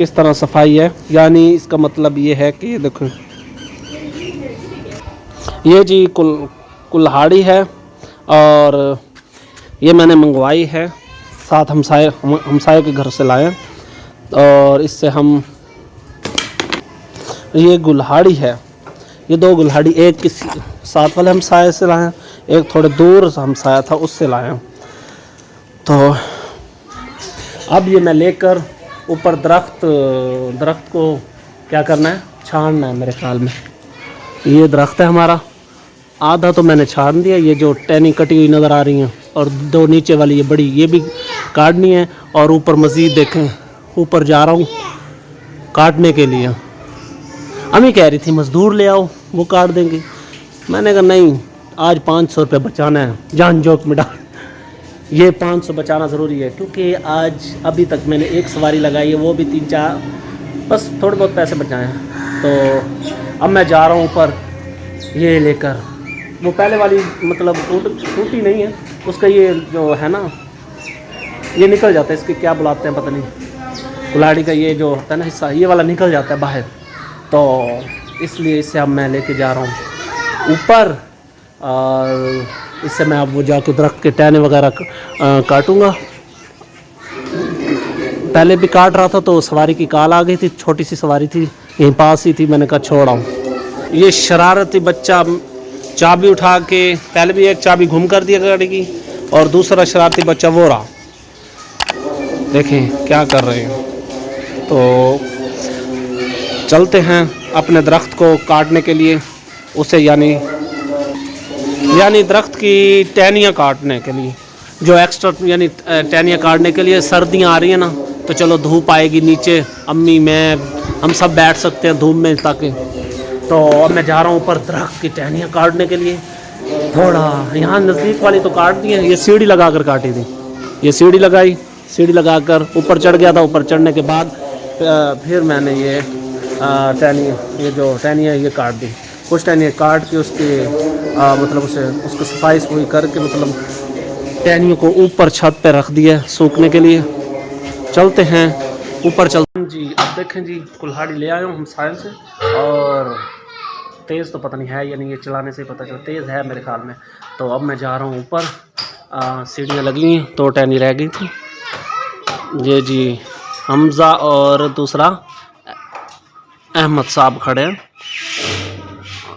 किस तरह सफाई है। यानी इसका मतलब ये है कि देखो ये जी कुल्हाड़ी है और ये मैंने मंगवाई है, साथ हमसाए के घर से लाए। और इससे हम ये कुल्हाड़ी है, ये दो कुल्हाड़ी, एक किसी साथ वाले हमसाए से लाए, एक थोड़े दूर हमसाया था उससे लाए। तो अब ये मैं लेकर ऊपर दरख्त को क्या करना है, छानना है मेरे ख्याल में। ये दरख्त है हमारा, आधा तो मैंने छान दिया, ये जो टहनी कटी हुई नज़र आ रही हैं, और दो नीचे वाली ये बड़ी ये भी काटनी है। और ऊपर मज़ीद देखें, ऊपर जा रहा हूँ काटने के लिए। अम्मी कह रही थी मज़दूर ले आओ वो काट देंगे, मैंने कहा नहीं, आज 500 रुपये बचाना है, जान जोक में डाल। ये 500 बचाना ज़रूरी है, क्योंकि आज अभी तक मैंने एक सवारी लगाई है, वो भी 3-4, बस थोड़े बहुत पैसे बचाए हैं। तो अब मैं जा रहा हूँ ऊपर ये लेकर। वो पहले वाली मतलब टूटी नहीं है, उसका ये जो है ना ये निकल जाता है, इसके क्या बुलाते हैं पता नहीं, कुल्हाड़ी का ये जो होता है ना हिस्सा, ये वाला निकल जाता है बाहर। तो इसलिए इसे अब मैं लेके जा रहा हूँ ऊपर, और इससे मैं अब वो जाके दरख्त के टहने वगैरह काटूँगा। पहले भी काट रहा था तो सवारी की कॉल आ गई थी, छोटी सी सवारी थी यहीं पास ही थी, मैंने कहा छोड़ आऊँ। ये शरारती बच्चा चाबी उठा के, पहले भी एक चाबी घुम कर दिया गाड़ी की, और दूसरा शरारती बच्चा वो रहा, देखें क्या कर रहे हैं। तो चलते हैं अपने दरख्त को काटने के लिए, उसे यानी दरख्त की टहनियाँ काटने के लिए, जो एक्स्ट्रा यानी टहनियाँ काटने के लिए। सर्दियाँ आ रही हैं ना, तो चलो धूप आएगी, नीचे अम्मी मैं हम सब बैठ सकते हैं धूप में ताकि। तो अब मैं जा रहा हूँ ऊपर दरख्त की टहनियाँ काटने के लिए। थोड़ा यहाँ नज़दीक वाली तो काट दी है, ये सीढ़ी लगा कर काटी थी, ये सीढ़ी लगाई, सीढ़ी लगा कर ऊपर चढ़ गया था। ऊपर चढ़ने के बाद फिर मैंने ये ये जो टहनियाँ ये काट दी, कुछ टहनियाँ काट के उसके मतलब उसको सफाई हुई करके, मतलब टहनियों को ऊपर छत पे रख दिया सूखने के लिए। चलते हैं ऊपर, चलते हैं जी। अब देखें जी, कुल्हाड़ी ले आया हूँ हम साइड से, और तेज़ तो पता नहीं है या नहीं, ये चलाने से ही पता चला, तेज़ है मेरे ख्याल में। तो अब मैं जा रहा हूँ ऊपर, सीढ़ियाँ लगी हुई, तो टहनी रह गई थी। ये जी हमज़ा और दूसरा अहमद साहब खड़े हैं,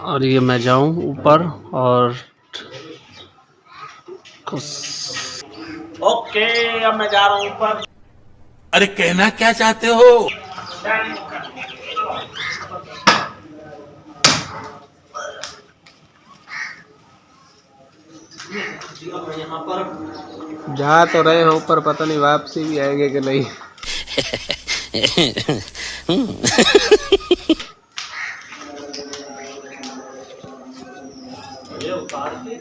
और ये मैं जाऊँ ऊपर और ओके अब मैं जा रहा हूँ ऊपर। अरे कहना क्या चाहते हो? यहाँ पर जा तो रहे हो, ऊपर पता नहीं वापसी भी आएंगे कि नहीं। ये उतार के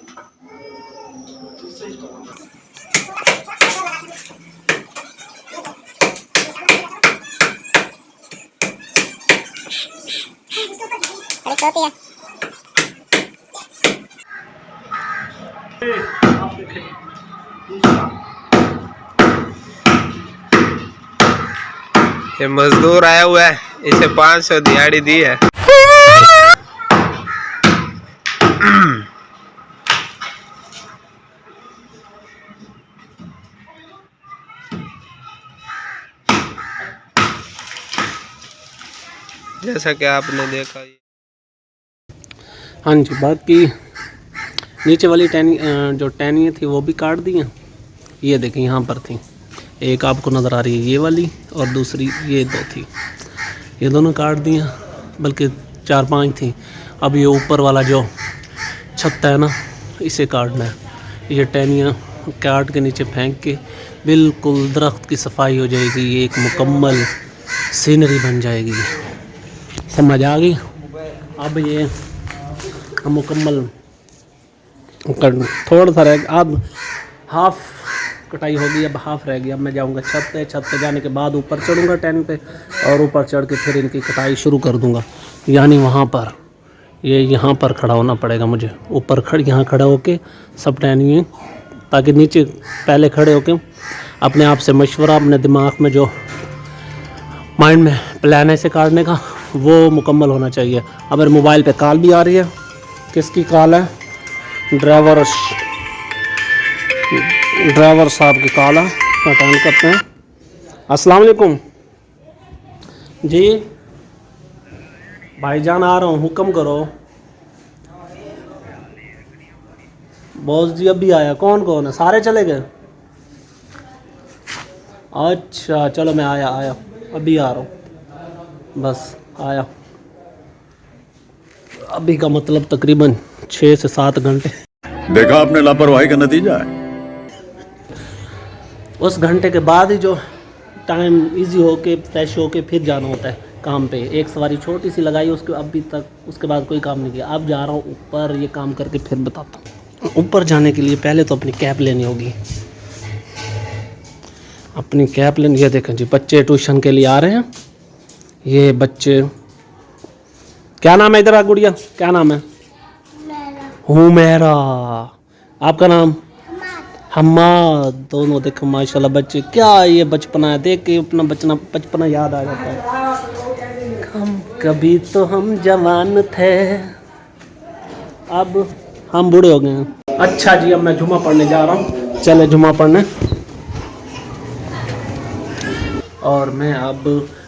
ये मजदूर आया हुआ है, इसे 500 दिहाड़ी दी है। जैसा कि आपने देखा। हाँ जी, बाकी नीचे वाली जो टहनियाँ थी वो भी काट दी हैं। ये देखें यहाँ पर थी, एक आपको नज़र आ रही है ये वाली, और दूसरी ये दो थी, ये दोनों काट दी हैं, बल्कि 4-5 थी। अब ये ऊपर वाला जो छत है ना, इसे काटना है। ये टहनियाँ काट के नीचे फेंक के बिल्कुल दरख्त की सफाई हो जाएगी, ये एक मुकम्मल सीनरी बन जाएगी। समझ आ गई? अब ये मुकम्मल थोड़ा सा रह गया, अब हाफ कटाई होगी, अब हाफ रह गया। अब मैं जाऊंगा छत पे जाने के बाद ऊपर चढ़ूंगा टहनी पे, और ऊपर चढ़ के फिर इनकी कटाई शुरू कर दूंगा। यानी वहाँ पर यहाँ पर खड़ा होना पड़ेगा मुझे, ऊपर यहाँ खड़ा होके सब टहनी, ताकि नीचे पहले खड़े होके अपने आप से मशवरा, अपने दिमाग में जो माइंड में प्लान है इसे काटने का, वो मुकम्मल होना चाहिए। अब मेरे मोबाइल पे कॉल भी आ रही है। किसकी कॉल है? ड्राइवर साहब की कॉल है, अटेंड करते हैं। अस्सलाम वालेकुम जी। भाईजान आ रहा हूँ, हुक्म करो। बॉस जी अभी आया। कौन कौन है? सारे चले गए? अच्छा चलो, मैं आया अभी आ रहा हूँ, बस आया। अभी का मतलब तकरीबन 6 से 7 घंटे। देखा आपने लापरवाही का नतीजा है। उस घंटे के बाद ही जो टाइम इजी होके फ्रेश होके फिर जाना होता है काम पे। एक सवारी छोटी सी लगाई, उसके अभी तक उसके बाद कोई काम नहीं किया। अब जा रहा हूँ ऊपर, ये काम करके फिर बताता हूँ। ऊपर जाने के लिए पहले तो अपनी कैब लेनी होगी। अपनी कैब लेनी। ये देखें जी, बच्चे ट्यूशन के लिए आ रहे हैं। ये बच्चे, क्या नाम है इधर आ गुड़िया, क्या नाम है? हुमैरा। आपका नाम? हम्माद। दोनों देखो माशाल्लाह बच्चे, क्या ये बचपना है, देख के अपना बचपना याद आ जाता है। हम कभी तो हम जवान थे, अब हम बूढ़े हो गए हैं। अच्छा जी, अब मैं जुमा पढ़ने जा रहा हूँ। चले जुमा पढ़ने। और मैं अब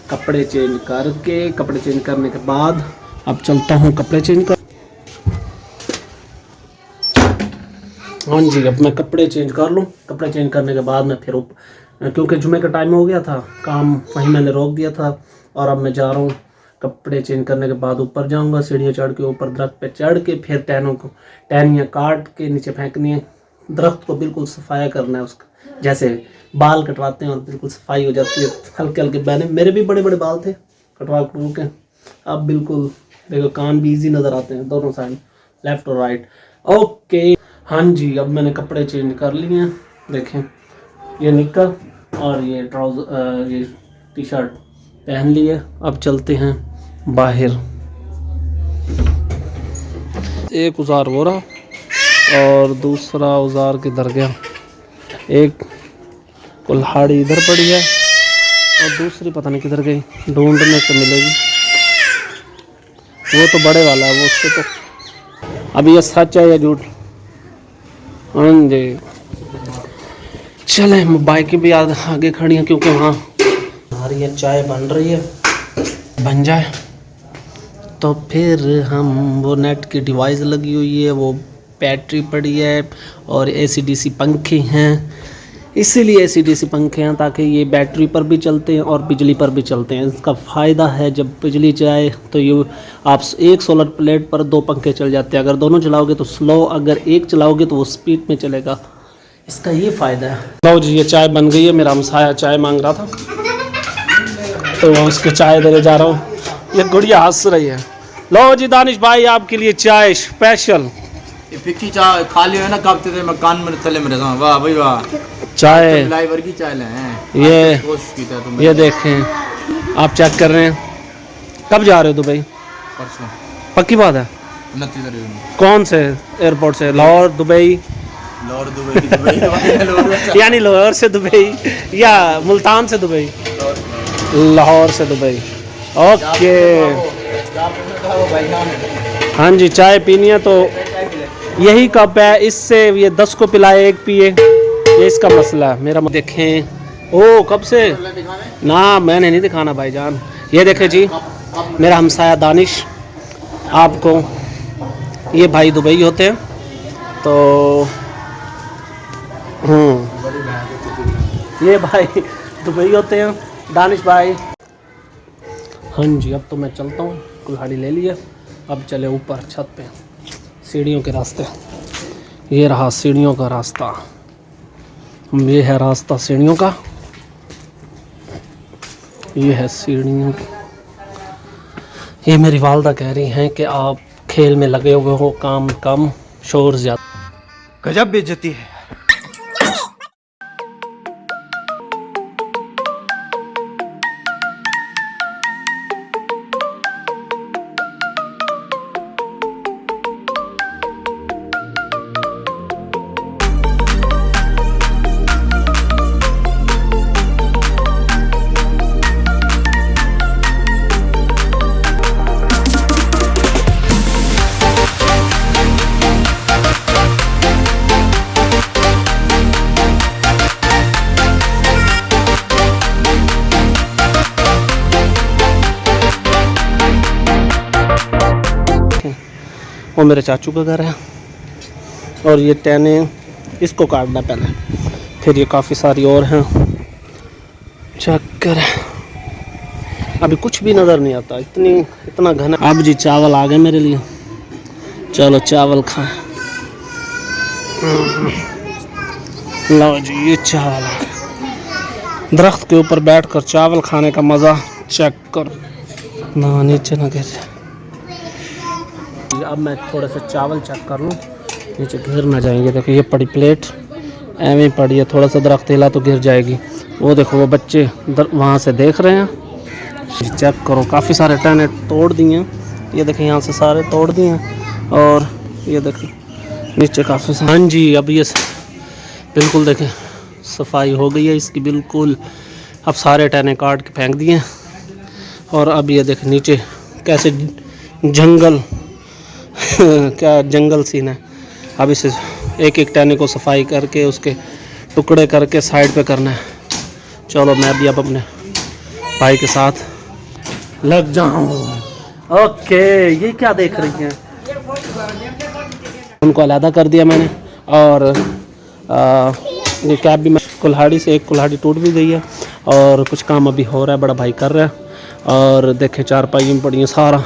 कपड़े चेंज करने के बाद अब चलता हूँ कपड़े चेंज कर। हाँ जी, अब मैं कपड़े चेंज कर लूँ। कपड़े चेंज करने के बाद मैं फिर क्योंकि जुमे का टाइम हो गया था, काम वहीं मैंने रोक दिया था। और अब मैं जा रहा हूँ कपड़े चेंज करने के बाद ऊपर जाऊँगा, सीढ़ियाँ चढ़ के ऊपर दरख्त पे चढ़ के फिर टहनियाँ काट के नीचे फेंकनी है। दरख्त को बिल्कुल सफाया करना है उसका, जैसे बाल कटवाते हैं और बिल्कुल सफाई हो जाती है। हल्के हल्के बहने, मेरे भी बड़े बड़े बाल थे, कटवा के अब बिल्कुल देखो कान भी ईजी नज़र आते हैं दोनों साइड, लेफ़्ट और राइट। ओके हाँ जी, अब मैंने कपड़े चेंज कर लिए हैं। देखें, ये निक्कर और ये ट्राउज़र, ये टी शर्ट पहन लिए। अब चलते हैं बाहर। एक उजार वो रहा और दूसरा उजार किधर गया? एक कुल्हाड़ी इधर पड़ी है और दूसरी पता नहीं किधर गई, ढूंढने से मिलेगी। वो तो बड़े वाला है, वो उससे तो। अब ये सच है या झूठ? हाँ जी, चले। बाइक भी आगे खड़ी हैं क्योंकि वहाँ हमारी ये चाय बन रही है। बन जाए तो फिर हम, वो नेट की डिवाइस लगी हुई है, वो बैटरी पड़ी है और AC/DC पंखे हैं। इसीलिए AC/DC पंखे हैं ताकि ये बैटरी पर भी चलते हैं और बिजली पर भी चलते हैं। इसका फ़ायदा है जब बिजली जाए तो ये आप एक सोलर प्लेट पर 2 पंखे चल जाते हैं। अगर दोनों चलाओगे तो स्लो, अगर एक चलाओगे तो वो स्पीड में चलेगा। इसका ये फ़ायदा है। लो जी, ये चाय बन गई है। मेरा हमसाया चाय मांग रहा था तो मैं उसके चाय देने जा रहा हूँ। ये गुड़िया हंस रही है। लो जी दानिश भाई, आपके लिए चाय स्पेशल। फिक्की चाय खा लियो है ना, कब ते मैं कान में तले मेरे साथ। वाह भाई वाह, चाय लाइवर की चाय ले हैं। ये कोशिश की था तुम। ये देखें, आप चेक कर रहे हैं। कब जा रहे हो दुबई? परसों। पक्की बात है? 29 तारीख। कौन से एयरपोर्ट से? लाहौर, दुबई? लाहौर दुबई यानी लाहौर से दुबई या मुल्तान से दुबई? लाहौर से दुबई। ओके हाँ जी, चाय पीनी है तो यही कप है, इससे ये 10 को पिलाए 1 पिए, ये इसका मसला है मेरा। देखें, ओ कब से ना, मैंने नहीं दिखाना भाईजान। ये देखें जी, मेरा हमसाया दानिश। आपको ये भाई दुबई होते हैं तो ये भाई दुबई होते हैं, दानिश भाई। हाँ जी, अब तो मैं चलता हूँ। कुल्हाड़ी ले लिए, अब चले ऊपर छत पे, सीढ़ियों के रास्ते। ये रहा सीढ़ियों का रास्ता, ये है रास्ता सीढ़ियों का, ये है सीढ़ियों की। ये मेरी वालदा कह रही हैं कि आप खेल में लगे हुए हो, काम कम, शोर ज़्यादा। गजब बेइज्जती है। वो मेरे चाचू का घर है। और ये टहने इसको काटना पहले, फिर ये काफ़ी सारी और हैं। चक्कर अभी कुछ भी नज़र नहीं आता, इतना घना। अब जी चावल आ गए मेरे लिए, चलो चावल खाएं। लो जी ये चावल आ गए। दरख्त के ऊपर बैठकर चावल खाने का मज़ा चेक कर ना, नीचे ना गिर जाए। अब मैं थोड़े से चावल चेक कर लूँ, नीचे गिर ना जाएंगे। देखो ये पड़ी प्लेट एवं पड़ी है, थोड़ा सा दरख्त हिला तो गिर जाएगी। वो देखो वो बच्चे वहाँ से देख रहे हैं। चेक करो काफ़ी सारे टहने तोड़ दिए हैं, ये देखें यहाँ से सारे तोड़ दिए हैं। और ये देखें नीचे काफ़ी सारे। हाँ जी अब ये बिल्कुल देखें सफाई हो गई है इसकी बिल्कुल। अब सारे टहने काट के फेंक दिए। और अब ये देखें नीचे कैसे जंगल क्या जंगल सीन है। अब इसे एक एक टहने को सफाई करके उसके टुकड़े करके साइड पे करना है। चलो मैं भी अब अपने भाई के साथ लग जाऊं। ओके ये क्या देख रही हैं? उनको अलहदा कर दिया मैंने। और ये कैब भी मैं कुल्हाड़ी से, एक कुल्हाड़ी टूट भी गई है और कुछ काम अभी हो रहा है, बड़ा भाई कर रहा है। और देखे चारपाई में पड़ी है सारा।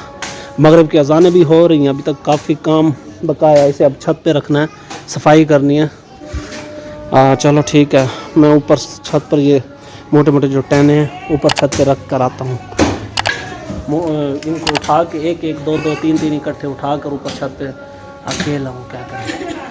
मगरिब की अजानें भी हो रही हैं, अभी तक काफ़ी काम बकाया है। इसे अब छत पे रखना है, सफाई करनी है। चलो ठीक है, मैं ऊपर छत पर ये मोटे मोटे जो टहने हैं ऊपर छत पे रख कर आता हूँ। इनको उठा के एक एक दो दो तीन तीन इकट्ठे उठा कर ऊपर छत पे अकेला हूँ, क्या करें।